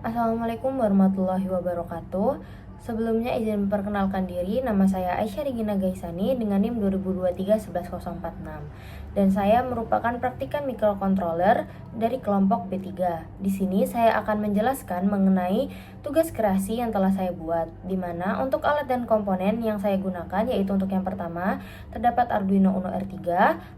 Assalamualaikum warahmatullahi wabarakatuh. Sebelumnya izin memperkenalkan diri, nama saya Aisyah Regina Gaisani dengan NIM 2023-11046 dan saya merupakan praktikan microcontroller dari kelompok B3. Di sini saya akan menjelaskan mengenai tugas kreasi yang telah saya buat, di mana untuk alat dan komponen yang saya gunakan yaitu untuk yang pertama terdapat Arduino Uno R3,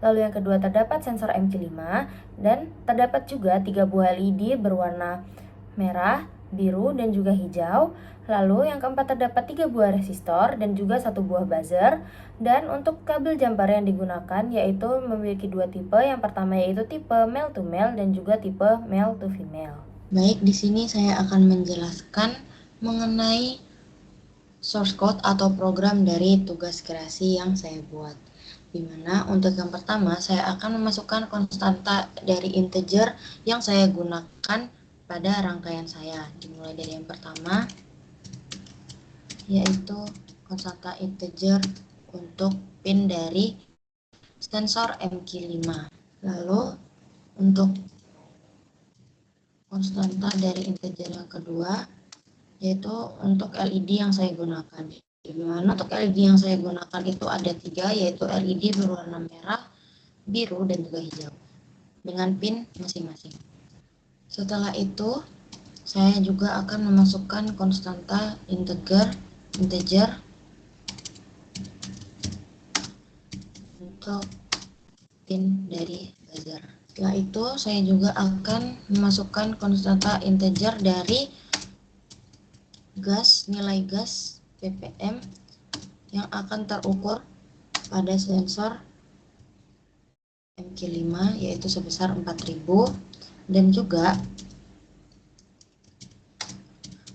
lalu yang kedua terdapat sensor MQ5 dan terdapat juga 3 buah LED berwarna merah, biru, dan juga hijau. Lalu yang keempat terdapat 3 buah resistor dan juga 1 buah buzzer. Dan untuk kabel jumper yang digunakan yaitu memiliki 2 tipe. Yang pertama yaitu tipe male to male dan juga tipe male to female. Baik, di sini saya akan menjelaskan mengenai source code atau program dari tugas kreasi yang saya buat. Dimana untuk yang pertama saya akan memasukkan konstanta dari integer yang saya gunakan pada rangkaian saya. Dimulai dari yang pertama yaitu konstanta integer untuk pin dari sensor MQ5. Lalu untuk konstanta dari integer yang kedua yaitu untuk LED yang saya gunakan. Dimana untuk LED yang saya gunakan itu ada 3, yaitu LED berwarna merah, biru, dan juga hijau dengan pin masing-masing. Setelah itu saya juga akan memasukkan konstanta integer untuk pin dari buzzer. Setelah itu saya juga akan memasukkan konstanta integer dari nilai gas ppm yang akan terukur pada sensor MQ5 yaitu sebesar 4000, dan juga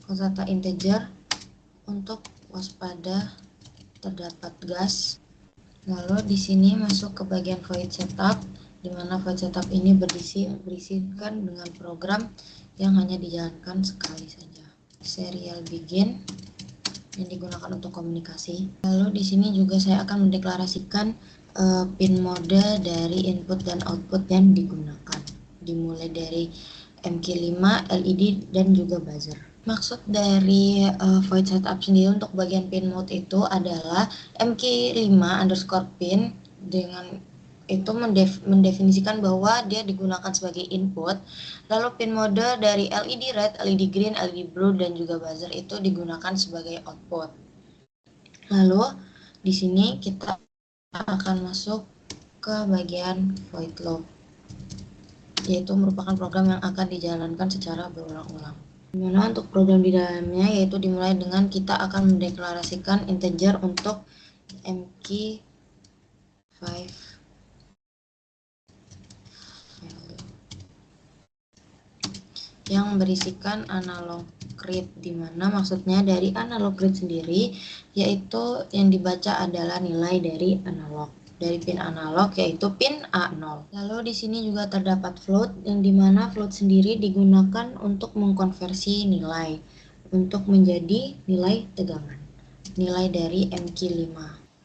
konstanta integer untuk waspada terdapat gas. Lalu di sini masuk ke bagian void setup, di mana void setup ini berisikan dengan program yang hanya dijalankan sekali saja. Serial begin yang digunakan untuk komunikasi. Lalu di sini juga saya akan mendeklarasikan pin mode dari input dan output yang digunakan. Dimulai dari MQ5, LED, dan juga buzzer. Maksud dari void setup sendiri untuk bagian pin mode itu adalah MQ5_pin dengan itu mendefinisikan bahwa dia digunakan sebagai input, lalu pin mode dari LED red, LED green, LED blue, dan juga buzzer itu digunakan sebagai output. Lalu di sini kita akan masuk ke bagian void loop, yaitu merupakan program yang akan dijalankan secara berulang-ulang. Dimana untuk program di dalamnya yaitu dimulai dengan kita akan mendeklarasikan integer untuk MQ5 yang berisikan analog read, dimana maksudnya dari analog read sendiri yaitu yang dibaca adalah nilai dari analog, dari pin analog yaitu pin A0. Lalu di sini juga terdapat float yang dimana float sendiri digunakan untuk mengkonversi nilai untuk menjadi nilai tegangan, nilai dari MQ5.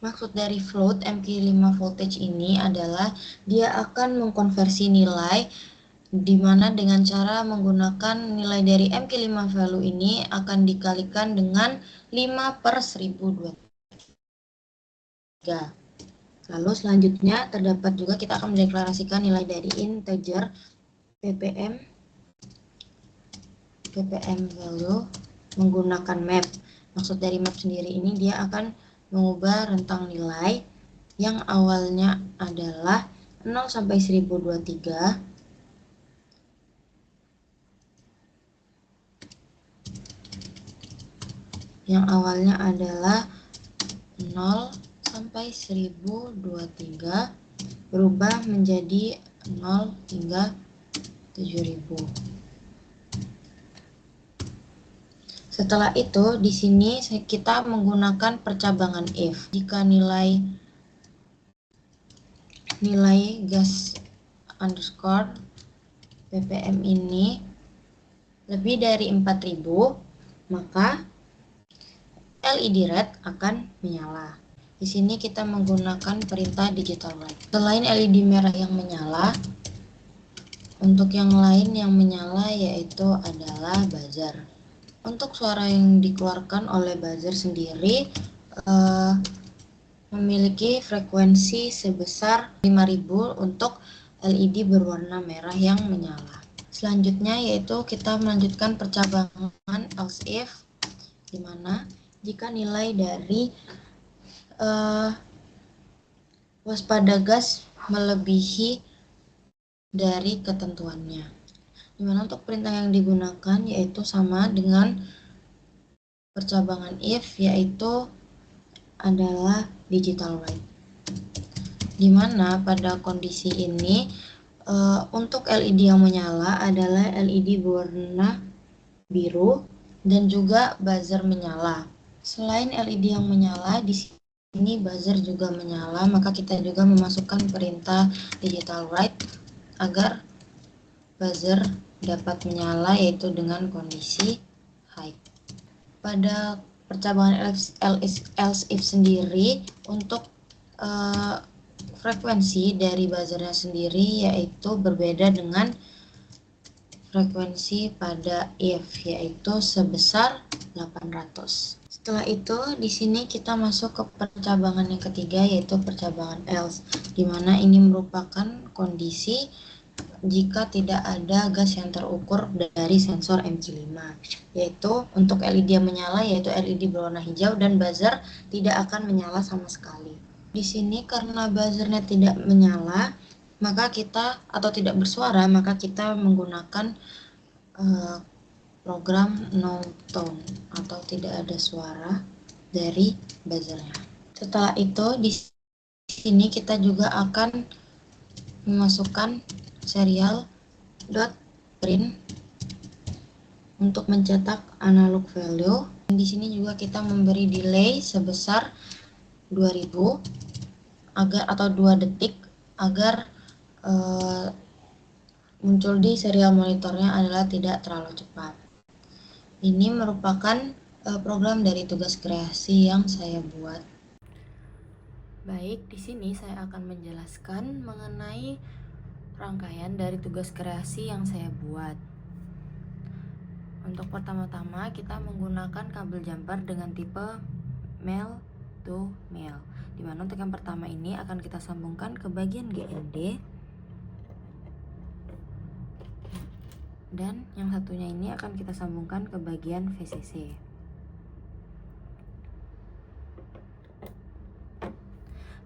Maksud dari float MQ5 voltage ini adalah dia akan mengkonversi nilai di mana dengan cara menggunakan nilai dari MQ5 value ini akan dikalikan dengan 5/1023. Lalu selanjutnya terdapat juga kita akan mendeklarasikan nilai dari integer ppm value menggunakan map. Maksud dari map sendiri ini dia akan mengubah rentang nilai yang awalnya adalah 0 sampai 1023 yang awalnya adalah 0 sampai 1023 berubah menjadi 0 hingga 7000. Setelah itu di sini kita menggunakan percabangan if. Jika nilai gas underscore ppm ini lebih dari 4000, maka LED red akan menyala. Di sini kita menggunakan perintah digital light. Selain LED merah yang menyala, Untuk yang lain yang menyala yaitu adalah buzzer. Untuk suara yang dikeluarkan oleh buzzer sendiri memiliki frekuensi sebesar 5000 untuk LED berwarna merah yang menyala. Selanjutnya yaitu kita melanjutkan percabangan else if, di mana jika nilai dari waspada gas melebihi dari ketentuannya. Dimana untuk perintah yang digunakan yaitu sama dengan percabangan if, yaitu adalah digital write. Dimana pada kondisi ini untuk LED yang menyala adalah LED berwarna biru dan juga buzzer menyala. Selain LED yang menyala, di sini buzzer juga menyala, maka kita juga memasukkan perintah digital write agar buzzer dapat menyala, yaitu dengan kondisi high. Pada percabangan else if sendiri, untuk frekuensi dari buzzernya sendiri yaitu berbeda dengan frekuensi pada if, yaitu sebesar 800. Setelah itu di sini kita masuk ke percabangan yang ketiga yaitu percabangan else, di mana ini merupakan kondisi jika tidak ada gas yang terukur dari sensor MC5, yaitu untuk LED yang menyala yaitu LED berwarna hijau dan buzzer tidak akan menyala sama sekali. Di sini karena buzzernya tidak menyala, maka kita atau tidak bersuara, maka kita menggunakan program no tone atau tidak ada suara dari buzzernya. Setelah itu di sini kita juga akan memasukkan serial print untuk mencetak analog value. Di sini juga kita memberi delay sebesar 2000 agar atau 2 detik agar muncul di serial monitornya adalah tidak terlalu cepat. Ini merupakan program dari tugas kreasi yang saya buat. Baik, di sini saya akan menjelaskan mengenai rangkaian dari tugas kreasi yang saya buat. Untuk pertama-tama kita menggunakan kabel jumper dengan tipe male to male, dimana untuk yang pertama ini akan kita sambungkan ke bagian GND, dan yang satunya ini akan kita sambungkan ke bagian VCC.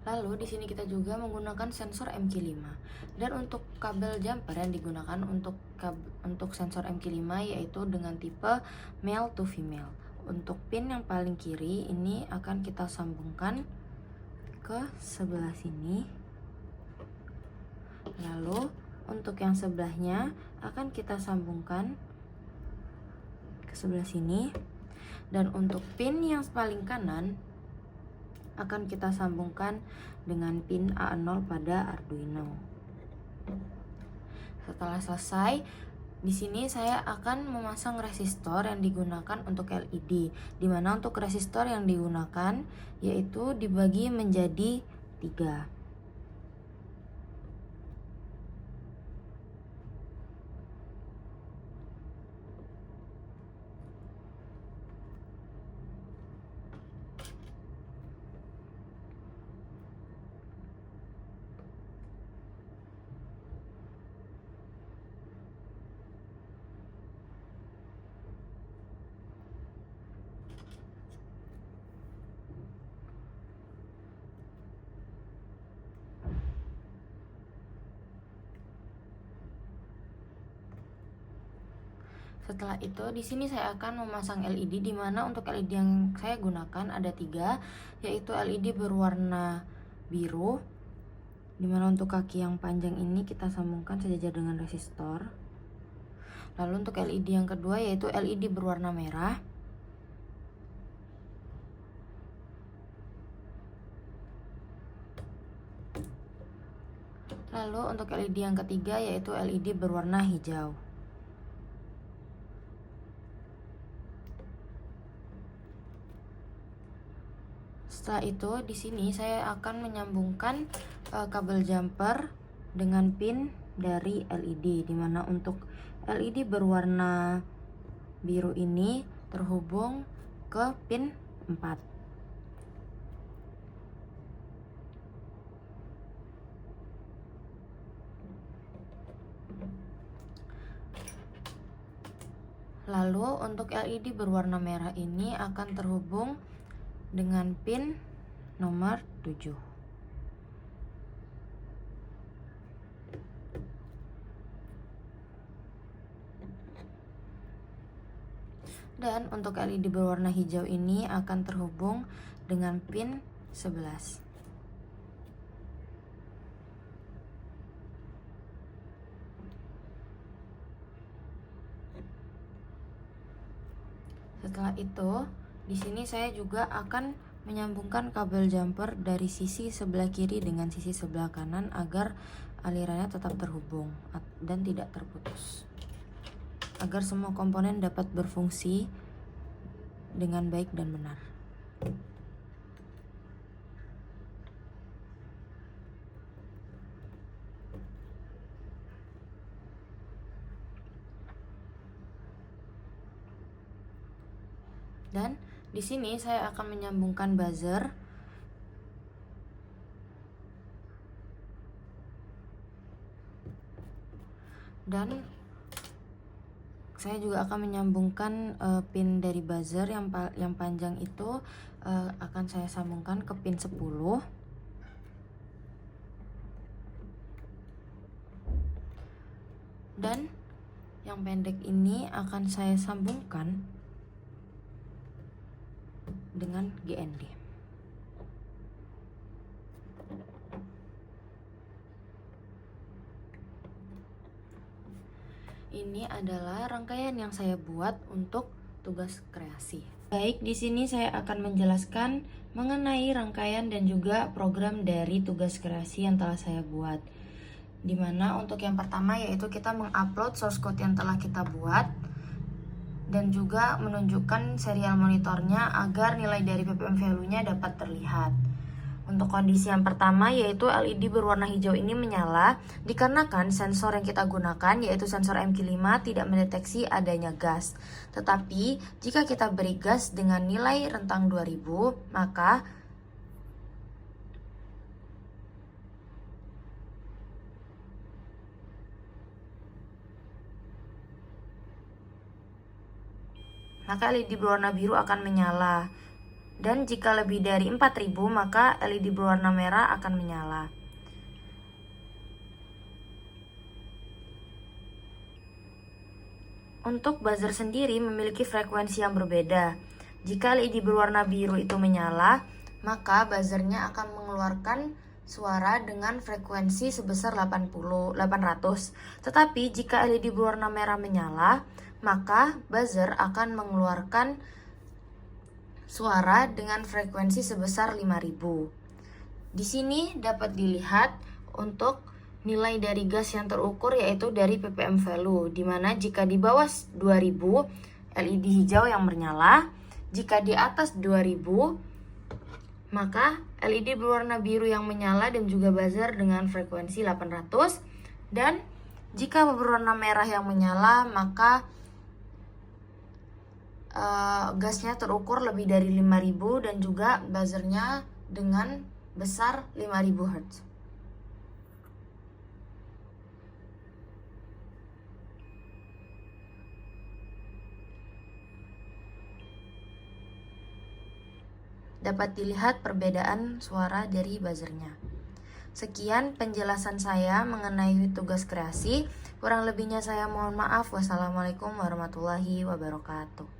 Lalu di sini kita juga menggunakan sensor MQ5. Dan untuk kabel jumper yang digunakan untuk sensor MQ5 yaitu dengan tipe male to female. Untuk pin yang paling kiri ini akan kita sambungkan ke sebelah sini. Lalu untuk yang sebelahnya akan kita sambungkan ke sebelah sini. Dan untuk pin yang paling kanan akan kita sambungkan dengan pin A0 pada Arduino. Setelah selesai, di sini saya akan memasang resistor yang digunakan untuk LED, di mana untuk resistor yang digunakan yaitu dibagi menjadi 3. Setelah itu di sini saya akan memasang LED, di mana untuk LED yang saya gunakan ada 3, yaitu LED berwarna biru, di mana untuk kaki yang panjang ini kita sambungkan sejajar dengan resistor. Lalu untuk LED yang kedua yaitu LED berwarna merah. Lalu untuk LED yang ketiga yaitu LED berwarna hijau. Setelah itu di sini saya akan menyambungkan kabel jumper dengan pin dari LED, dimana untuk LED berwarna biru ini terhubung ke pin 4. Lalu untuk LED berwarna merah ini akan terhubung dengan pin nomor 7. Dan untuk LED berwarna hijau ini akan terhubung dengan pin 11. Setelah itu, di sini saya juga akan menyambungkan kabel jumper dari sisi sebelah kiri dengan sisi sebelah kanan agar alirannya tetap terhubung dan tidak terputus, agar semua komponen dapat berfungsi dengan baik dan benar. Dan di sini saya akan menyambungkan buzzer dan saya juga akan menyambungkan pin dari buzzer yang panjang itu akan saya sambungkan ke pin 10. Dan yang pendek ini akan saya sambungkan dengan GND. Ini adalah rangkaian yang saya buat untuk tugas kreasi. Baik, di sini saya akan menjelaskan mengenai rangkaian dan juga program dari tugas kreasi yang telah saya buat. Dimana untuk yang pertama yaitu kita mengupload source code yang telah kita buat dan juga menunjukkan serial monitornya agar nilai dari ppm value-nya dapat terlihat. Untuk kondisi yang pertama yaitu LED berwarna hijau ini menyala dikarenakan sensor yang kita gunakan yaitu sensor MQ5 tidak mendeteksi adanya gas. Tetapi jika kita beri gas dengan nilai rentang 2000 maka LED berwarna biru akan menyala. Dan jika lebih dari 4000 maka LED berwarna merah akan menyala. Untuk buzzer sendiri memiliki frekuensi yang berbeda. Jika LED berwarna biru itu menyala, maka buzzernya akan mengeluarkan suara dengan frekuensi sebesar 800. Tetapi jika LED berwarna merah menyala, maka buzzer akan mengeluarkan suara dengan frekuensi sebesar 5000. Di sini dapat dilihat untuk nilai dari gas yang terukur yaitu dari ppm value, dimana jika di bawah 2000 LED hijau yang menyala, jika di atas 2000 maka LED berwarna biru yang menyala dan juga buzzer dengan frekuensi 800, dan jika berwarna merah yang menyala maka gasnya terukur lebih dari 5000 dan juga buzzernya dengan besar 5000 Hz. Dapat dilihat perbedaan suara dari buzzernya. Sekian penjelasan saya mengenai tugas kreasi. Kurang lebihnya saya mohon maaf. Wassalamualaikum warahmatullahi wabarakatuh.